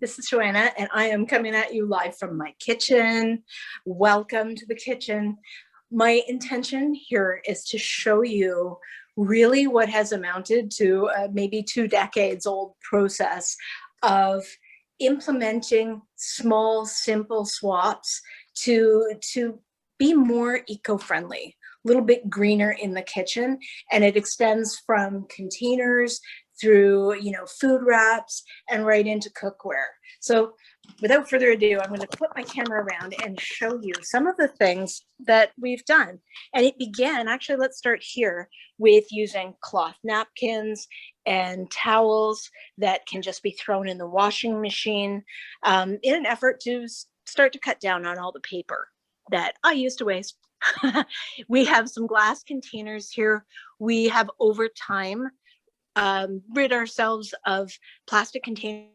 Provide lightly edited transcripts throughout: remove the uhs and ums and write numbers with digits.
This is Joanna, and I am coming at you live from my kitchen. Welcome to the kitchen. My intention here is to show you really what has amounted to maybe 2 decades old process of implementing small, simple swaps to be more eco-friendly, a little bit greener in the kitchen. And it extends from containers through, food wraps and right into cookware. So without further ado, I'm going to flip my camera around and show you some of the things that we've done. And it began, actually, let's start here with using cloth napkins and towels that can just be thrown in the washing machine in an effort to start to cut down on all the paper that I used to waste. We have some glass containers here. We have over time rid ourselves of plastic containers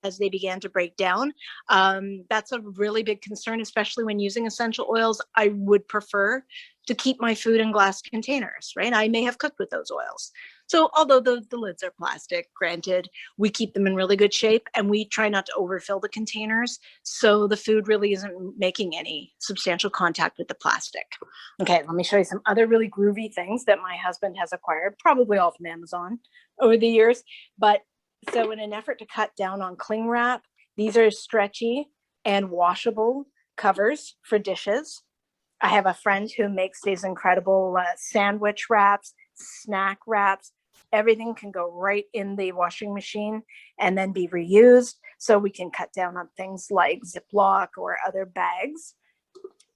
as they began to break down. That's a really big concern, especially when using essential oils. I would prefer to keep my food in glass containers, right? I may have cooked with those oils. So although the lids are plastic, granted, we keep them in really good shape and we try not to overfill the containers. So the food really isn't making any substantial contact with the plastic. Okay, let me show you some other really groovy things that my husband has acquired, probably all from Amazon over the years. But so in an effort to cut down on cling wrap, these are stretchy and washable covers for dishes. I have a friend who makes these incredible sandwich wraps, snack wraps. Everything can go right in the washing machine and then be reused. So we can cut down on things like Ziploc or other bags.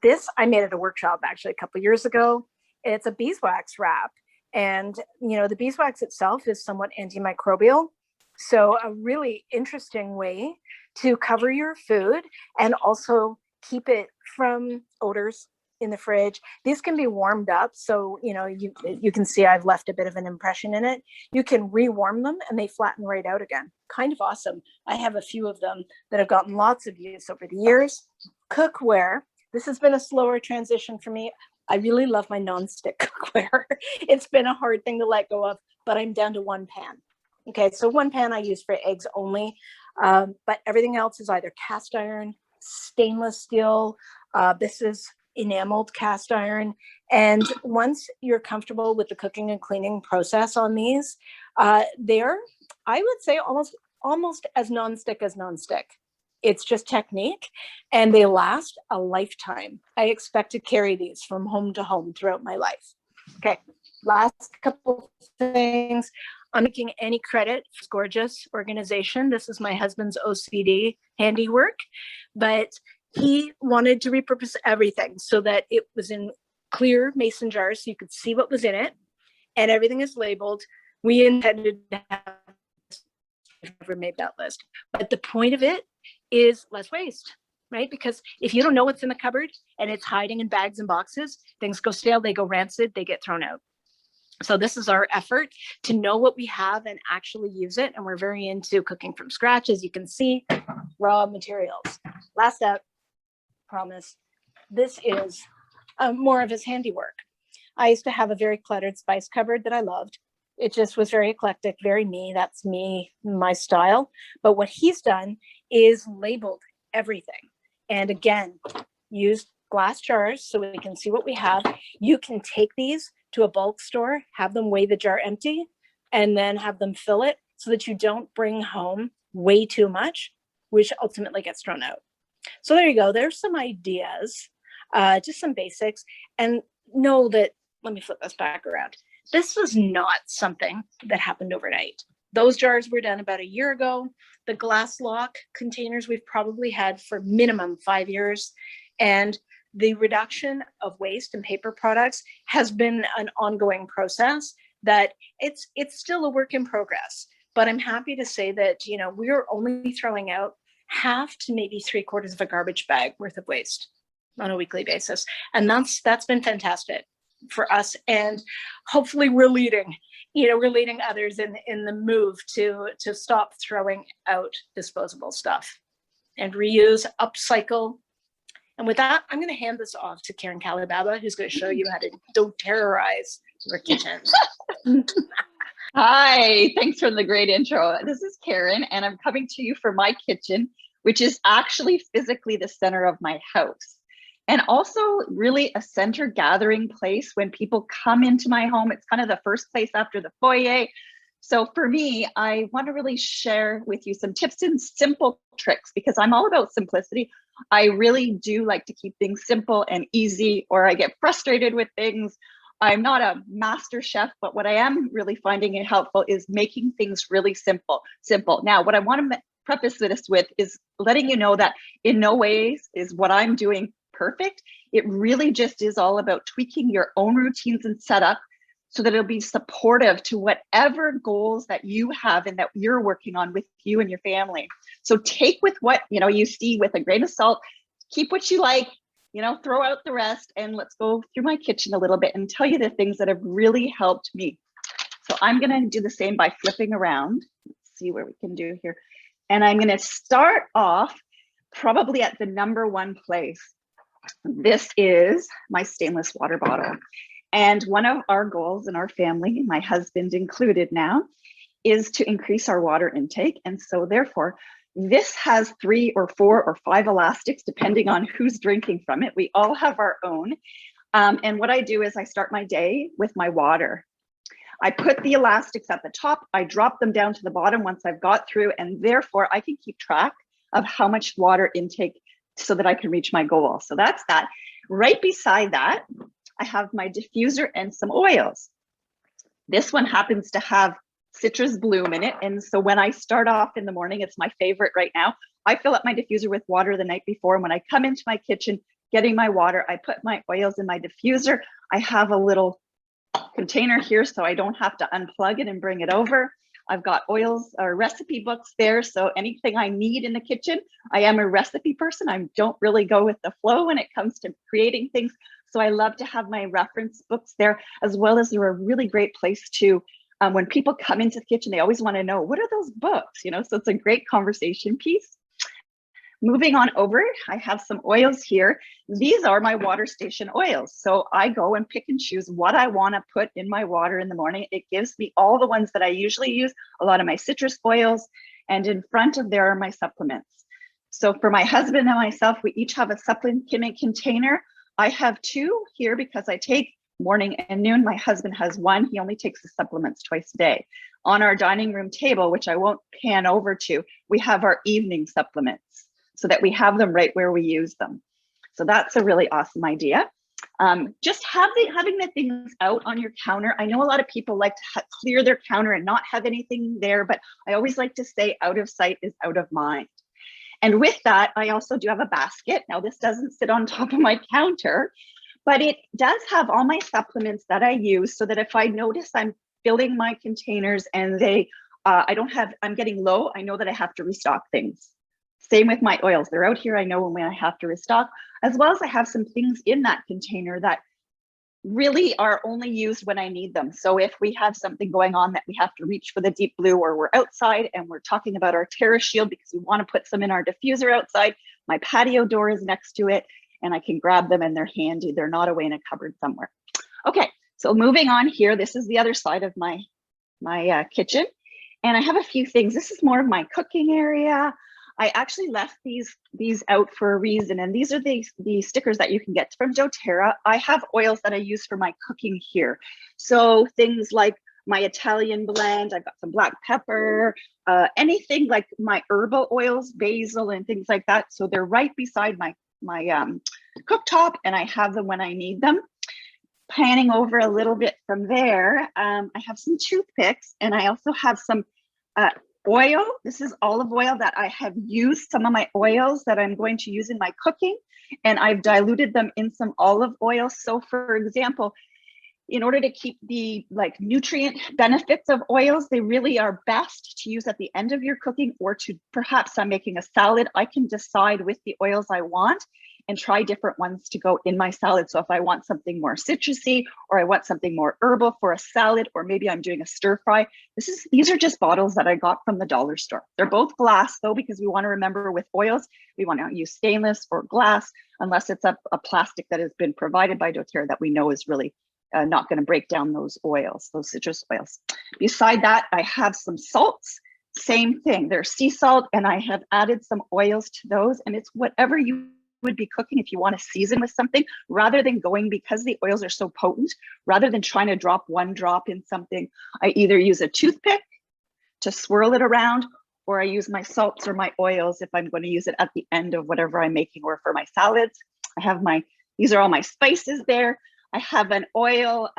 This I made at a workshop actually a couple of years ago. It's a beeswax wrap. And, the beeswax itself is somewhat antimicrobial. So a really interesting way to cover your food and also keep it from odors in the fridge. These can be warmed up. So, you can see I've left a bit of an impression in it. You can rewarm them and they flatten right out again. Kind of awesome. I have a few of them that have gotten lots of use over the years. Cookware. This has been a slower transition for me. I really love my nonstick cookware. It's been a hard thing to let go of, but I'm down to one pan. Okay, so one pan I use for eggs only, but everything else is either cast iron, stainless steel. This is enameled cast iron. And once you're comfortable with the cooking and cleaning process on these, they're, I would say, almost as nonstick as nonstick. It's just technique, and they last a lifetime. I expect to carry these from home to home throughout my life. Okay, last couple things. I'm making any credit for this gorgeous organization. This is my husband's OCD handiwork, but he wanted to repurpose everything so that it was in clear mason jars so you could see what was in it, and everything is labeled. We intended to have never made that list, but the point of it is less waste, right? Because if you don't know what's in the cupboard and it's hiding in bags and boxes, things go stale, they go rancid, they get thrown out. So this is our effort to know what we have and actually use it. And we're very into cooking from scratch, as you can see, raw materials. Last up, promise, this is more of his handiwork. I used to have a very cluttered spice cupboard that I loved. It just was very eclectic, very me. That's me, my style. But what he's done is labeled everything. And again, used glass jars so we can see what we have. You can take these to a bulk store, have them weigh the jar empty, and then have them fill it so that you don't bring home way too much, which ultimately gets thrown out. So there you go. There's some ideas, just some basics. And know that, let me flip this back around. This was not something that happened overnight. Those jars were done about a year ago. The glass lock containers we've probably had for minimum 5 years. And the reduction of waste and paper products has been an ongoing process that it's still a work in progress. But I'm happy to say that, we're only throwing out half to maybe 3/4 of a garbage bag worth of waste on a weekly basis. And that's been fantastic for us. And hopefully we're leading others in the move to stop throwing out disposable stuff and reuse, upcycle. And with that, I'm going to hand this off to Karen Kalibaba, who's going to show you how to don't terrorize your kitchen. Hi, thanks for the great intro. This is Karen, and I'm coming to you from my kitchen, which is actually physically the center of my house. And also, really a center gathering place when people come into my home. It's kind of the first place after the foyer. So, for me, I want to really share with you some tips and simple tricks because I'm all about simplicity. I really do like to keep things simple and easy, or I get frustrated with things. I'm not a master chef, but what I am really finding it helpful is making things really simple. Now, what I want to preface this with is letting you know that in no ways is what I'm doing perfect. It really just is all about tweaking your own routines and setup so that it'll be supportive to whatever goals that you have and that you're working on with you and your family. So take with what you see with a grain of salt, keep what you like, throw out the rest, and let's go through my kitchen a little bit and tell you the things that have really helped me. So I'm gonna do the same by flipping around. Let's see where we can do here. And I'm gonna start off probably at the number one place. This is my stainless water bottle. And one of our goals in our family, my husband included now, is to increase our water intake. And so therefore, this has 3 or 4 or 5 elastics, depending on who's drinking from it. We all have our own. And what I do is I start my day with my water. I put the elastics at the top, I drop them down to the bottom once I've got through, and therefore I can keep track of how much water intake so that I can reach my goal. So that's that. Right beside that, I have my diffuser and some oils. This one happens to have citrus bloom in it. And so when I start off in the morning, it's my favorite right now. I fill up my diffuser with water the night before. And when I come into my kitchen, getting my water, I put my oils in my diffuser. I have a little container here so I don't have to unplug it and bring it over. I've got oils or recipe books there. So anything I need in the kitchen, I am a recipe person. I don't really go with the flow when it comes to creating things. So I love to have my reference books there, as well as they're a really great place to, when people come into the kitchen, they always want to know, what are those books? So it's a great conversation piece. Moving on over, I have some oils here. These are my water station oils. So I go and pick and choose what I want to put in my water in the morning. It gives me all the ones that I usually use, a lot of my citrus oils, and in front of there are my supplements. So for my husband and myself, we each have a supplement container. I have 2 here because I take morning and noon. My husband has 1. He only takes the supplements twice a day. On our dining room table, which I won't pan over to, we have our evening supplements so that we have them right where we use them. So that's a really awesome idea. Just having the things out on your counter. I know a lot of people like to clear their counter and not have anything there, but I always like to say out of sight is out of mind. And with that, I also do have a basket. Now, this doesn't sit on top of my counter, but it does have all my supplements that I use so that if I notice I'm filling my containers and I'm getting low, I know that I have to restock things. Same with my oils. They're out here. I know when I have to restock, as well as I have some things in that container that really are only used when I need them. So if we have something going on that we have to reach for the deep blue, or we're outside and we're talking about our Terra Shield because we want to put some in our diffuser outside, my patio door is next to it and I can grab them and they're handy. They're not away in a cupboard somewhere. Okay, so moving on here, this is the other side of my kitchen. And I have a few things. This is more of my cooking area. I actually left these out for a reason, and these are the stickers that you can get from doTERRA. I have oils that I use for my cooking here. So things like my Italian blend, I've got some black pepper, anything like my herbal oils, basil and things like that. So they're right beside my cooktop, and I have them when I need them. Panning over a little bit from there, I have some toothpicks, and I also have some oil. This is olive oil that I have used some of my oils that I'm going to use in my cooking, and I've diluted them in some olive oil. So for example, in order to keep the nutrient benefits of oils, they really are best to use at the end of your cooking, or to perhaps I'm making a salad, I can decide with the oils I want and try different ones to go in my salad. So if I want something more citrusy, or I want something more herbal for a salad, or maybe I'm doing a stir fry, these are just bottles that I got from the dollar store. They're both glass though, because we want to remember with oils, we want to use stainless or glass, unless it's a plastic that has been provided by doTERRA that we know is really not going to break down those oils, those citrus oils. Beside that, I have some salts. Same thing. They're sea salt, and I have added some oils to those. And it's whatever you would be cooking if you want to season with something, rather than going, because the oils are so potent, rather than trying to drop one drop in something, I either use a toothpick to swirl it around, or I use my salts or my oils if I'm going to use it at the end of whatever I'm making, or for my salads. I have these are all my spices there. I have an oil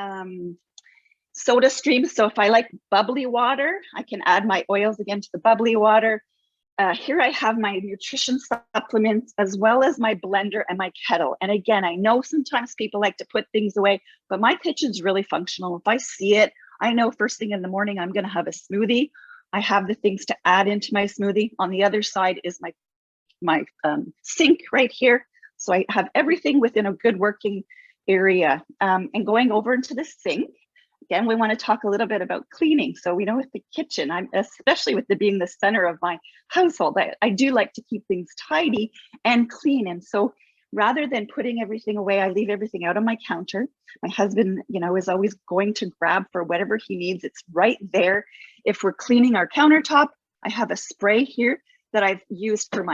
soda stream. So if I like bubbly water, I can add my oils again to the bubbly water. Here I have my nutrition supplements, as well as my blender and my kettle. And again, I know sometimes people like to put things away, but my kitchen's really functional. If I see it, I know first thing in the morning, I'm going to have a smoothie. I have the things to add into my smoothie. On the other side is my sink right here. So I have everything within a good working area. And going over into the sink, again, we want to talk a little bit about cleaning. So we know with the kitchen, especially with being the center of my household, I do like to keep things tidy and clean. And so rather than putting everything away, I leave everything out on my counter. My husband, is always going to grab for whatever he needs. It's right there. If we're cleaning our countertop, I have a spray here that I've used for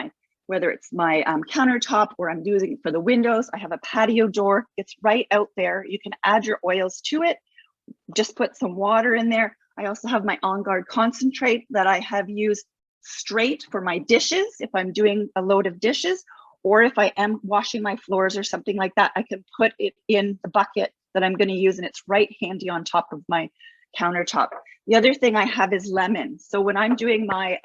whether it's my countertop, or I'm using it for the windows. I have a patio door. It's right out there. You can add your oils to it. Just put some water in there. I also have my On Guard concentrate that I have used straight for my dishes. If I'm doing a load of dishes, or if I am washing my floors or something like that, I can put it in the bucket that I'm going to use, and it's right handy on top of my countertop. The other thing I have is lemon. So when I'm doing my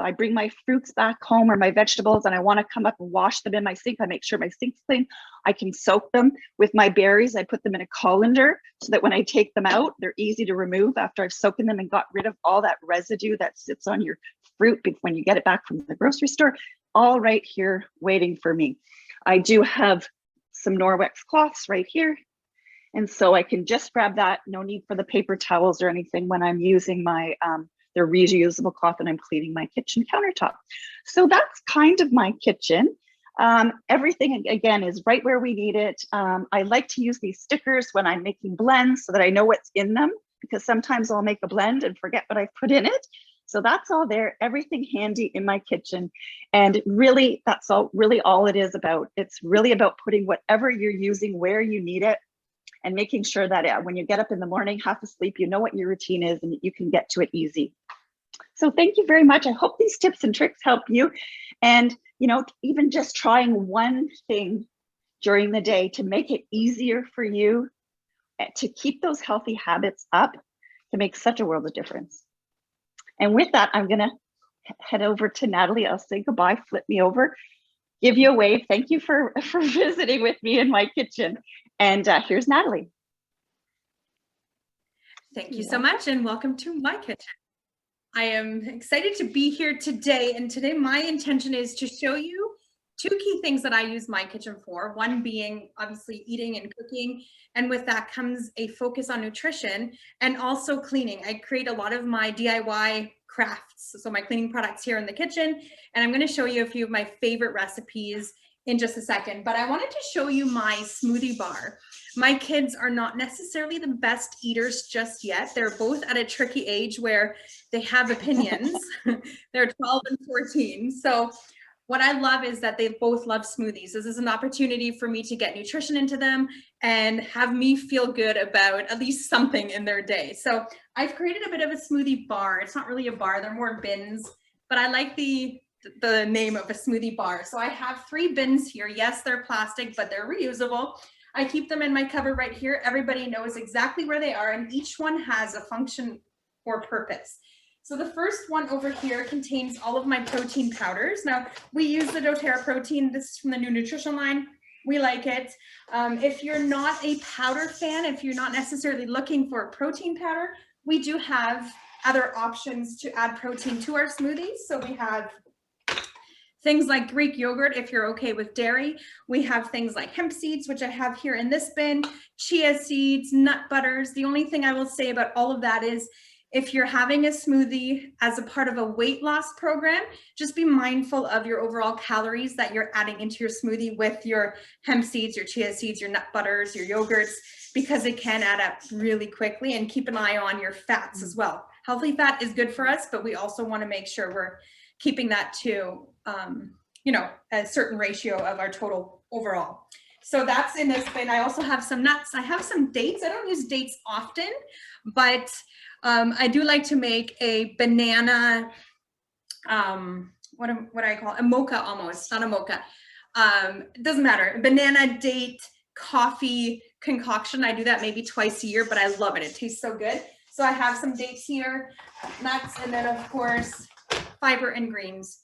I bring my fruits back home or my vegetables, and I want to come up and wash them in my sink, I make sure my sink's clean. I can soak them with my berries. I put them in a colander so that when I take them out, they're easy to remove after I've soaked them and got rid of all that residue that sits on your fruit when you get it back from the grocery store, all right here waiting for me. I do have some Norwex cloths right here. And so I can just grab that. No need for the paper towels or anything when I'm using my they're reusable cloth and I'm cleaning my kitchen countertop. So that's kind of my kitchen. Everything again is right where we need it. I like to use these stickers when I'm making blends so that I know what's in them, because sometimes I'll make a blend and forget what I've put in it. So that's all there, everything handy in my kitchen. And really, that's all it is about. It's really about putting whatever you're using where you need it, and making sure that when you get up in the morning, half asleep, you know what your routine is and you can get to it easy. So thank you very much. I hope these tips and tricks help you. And, even just trying one thing during the day to make it easier for you to keep those healthy habits up can make such a world of difference. And with that, I'm going to head over to Natalie. I'll say goodbye, flip me over, give you a wave. Thank you for visiting with me in my kitchen. And here's Natalie. Thank you so much, and welcome to my kitchen. I am excited to be here today. And today my intention is to show you two key things that I use my kitchen for. One being obviously eating and cooking. And with that comes a focus on nutrition and also cleaning. I create a lot of my DIY crafts, so my cleaning products here in the kitchen. And I'm going to show you a few of my favorite recipes in just a second, but I wanted to show you my smoothie bar. My kids are not necessarily the best eaters just yet. They're both at a tricky age where they have opinions. They're 12 and 14. So what I love is that they both love smoothies. This is an opportunity for me to get nutrition into them and have me feel good about at least something in their day. So I've created a bit of a smoothie bar. It's not really a bar, they're more bins, but I like the name of a smoothie bar. So I have 3 bins here. Yes, they're plastic, but they're reusable. I keep them in my cupboard right here. Everybody knows exactly where they are, and each one has a function or purpose. So the first one over here contains all of my protein powders. Now, we use the doTERRA protein. This is from the new nutrition line. We like it. If you're not a powder fan, if you're not necessarily looking for a protein powder, we do have other options to add protein to our smoothies. So we have things like Greek yogurt, if you're okay with dairy. We have things like hemp seeds, which I have here in this bin, chia seeds, nut butters. The only thing I will say about all of that is If you're having a smoothie as a part of a weight loss program, just be mindful of your overall calories that you're adding into your smoothie with your hemp seeds, your chia seeds, your nut butters, your yogurts, because it can add up really quickly. And keep an eye on your fats as well. Healthy fat is good for us, but we also want to make sure we're keeping that to, you know, a certain ratio of our total overall. So that's in this bin. I also have some nuts. I have some dates. I don't use dates often, but I do like to make a banana, what do I call it? A mocha almost, not a mocha. It doesn't matter. Banana date coffee concoction. I do that maybe twice a year, but I love it. It tastes so good. So I have some dates here, nuts, and then of course, fiber and greens.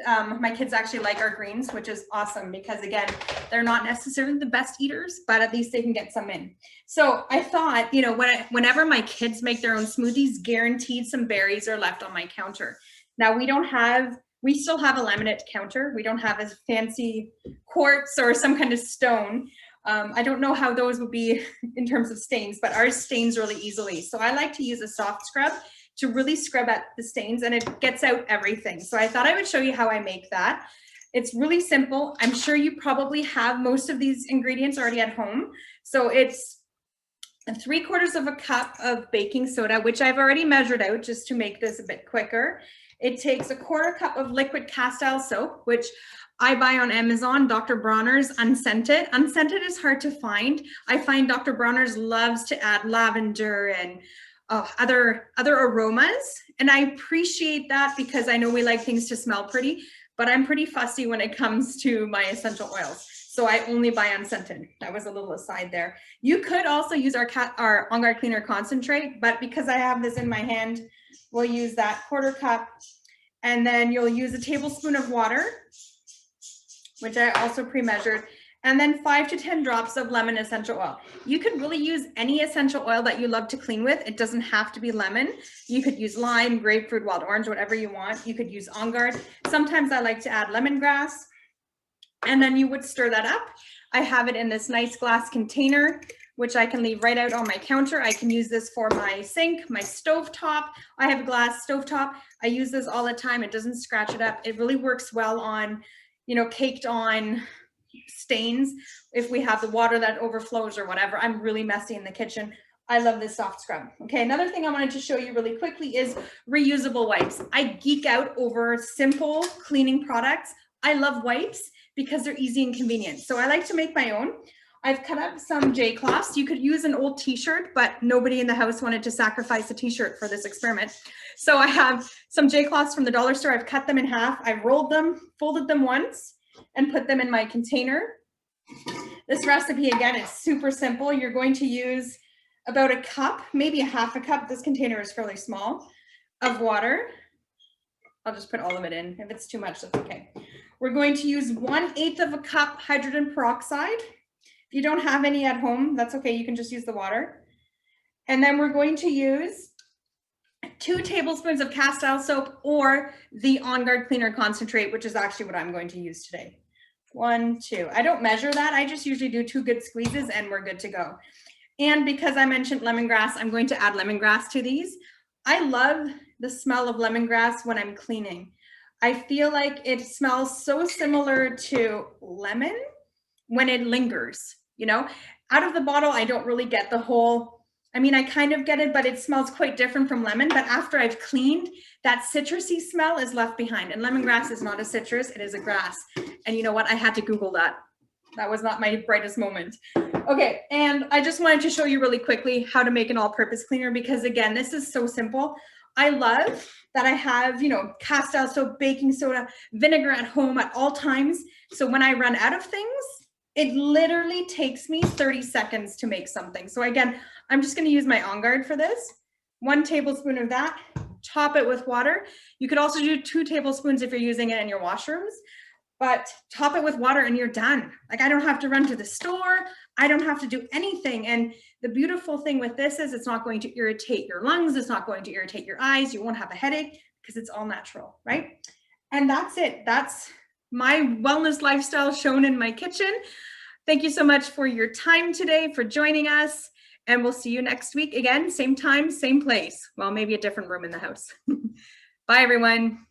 My kids actually like our greens, which is awesome because again, they're not necessarily the best eaters, but at least they can get some in. So I thought, you know, whenever my kids make their own smoothies, guaranteed some berries are left on my counter. Now we still have a laminate counter. We don't have a fancy quartz or some kind of stone. I don't know how those would be in terms of stains, but ours stains really easily. So I like to use a soft scrub to really scrub out the stains, and it gets out everything. So I thought I would show you how I make that. It's really simple. I'm sure you probably have most of these ingredients already at home. So it's 3/4 of a cup of baking soda, which I've already measured out just to make this a bit quicker. It takes 1/4 cup of liquid castile soap, which I buy on Amazon, Dr. Bronner's unscented. Unscented is hard to find. I find Dr. Bronner's loves to add lavender and other aromas. And I appreciate that because I know we like things to smell pretty, but I'm pretty fussy when it comes to my essential oils. So I only buy unscented. That was a little aside there. You could also use our On Guard Cleaner concentrate, but because I have this in my hand, we'll use that 1/4 cup. And then you'll use a tablespoon of water, which I also pre-measured, and then 5 to 10 drops of lemon essential oil. You could really use any essential oil that you love to clean with. It doesn't have to be lemon. You could use lime, grapefruit, wild orange, whatever you want. You could use On Guard. Sometimes I like to add lemongrass, and then you would stir that up. I have it in this nice glass container, which I can leave right out on my counter. I can use this for my sink, my stovetop. I have a glass stovetop. I use this all the time. It doesn't scratch it up. It really works well on, you know, caked on stains. If we have the water that overflows or whatever, I'm really messy in the kitchen. I love this soft scrub. Okay, another thing I wanted to show you really quickly is reusable wipes. I geek out over simple cleaning products. I love wipes because they're easy and convenient. So I like to make my own. I've cut up some J-cloths. You could use an old t-shirt, but nobody in the house wanted to sacrifice a t-shirt for this experiment. So I have some J-cloths from the dollar store. I've cut them in half. I've rolled them, folded them once, and put them in my container. This recipe, again, is super simple. You're going to use about a cup, maybe a half a cup. This container is fairly small, of water. I'll just put all of it in. If it's too much, that's okay. We're going to use 1/8 of a cup hydrogen peroxide. If you don't have any at home, that's okay. You can just use the water. And then we're going to use 2 tablespoons of castile soap or the On Guard Cleaner concentrate, which is actually what I'm going to use today. 1, 2. I don't measure that. I just usually do 2 good squeezes and we're good to go. And because I mentioned lemongrass, I'm going to add lemongrass to these. I love the smell of lemongrass when I'm cleaning. I feel like it smells so similar to lemon when it lingers, you know? Out of the bottle, I don't really get the whole, I mean, I kind of get it, but it smells quite different from lemon. But after I've cleaned, that citrusy smell is left behind. And lemongrass is not a citrus, it is a grass. And you know what? I had to Google that. That was not my brightest moment. Okay, and I just wanted to show you really quickly how to make an all-purpose cleaner because again, this is so simple. I love that I have, you know, castile soap, baking soda, vinegar at home at all times. So when I run out of things, it literally takes me 30 seconds to make something. So again, I'm just going to use my On Guard for this. 1 tablespoon of that, top it with water. You could also do 2 tablespoons if you're using it in your washrooms, but top it with water and you're done. Like I don't have to run to the store. I don't have to do anything. And the beautiful thing with this is it's not going to irritate your lungs. It's not going to irritate your eyes. You won't have a headache because it's all natural, right? And that's it. That's my wellness lifestyle shown in my kitchen. Thank you so much for your time today, for joining us. And we'll see you next week again, same time, same place. Well, maybe a different room in the house. Bye, everyone.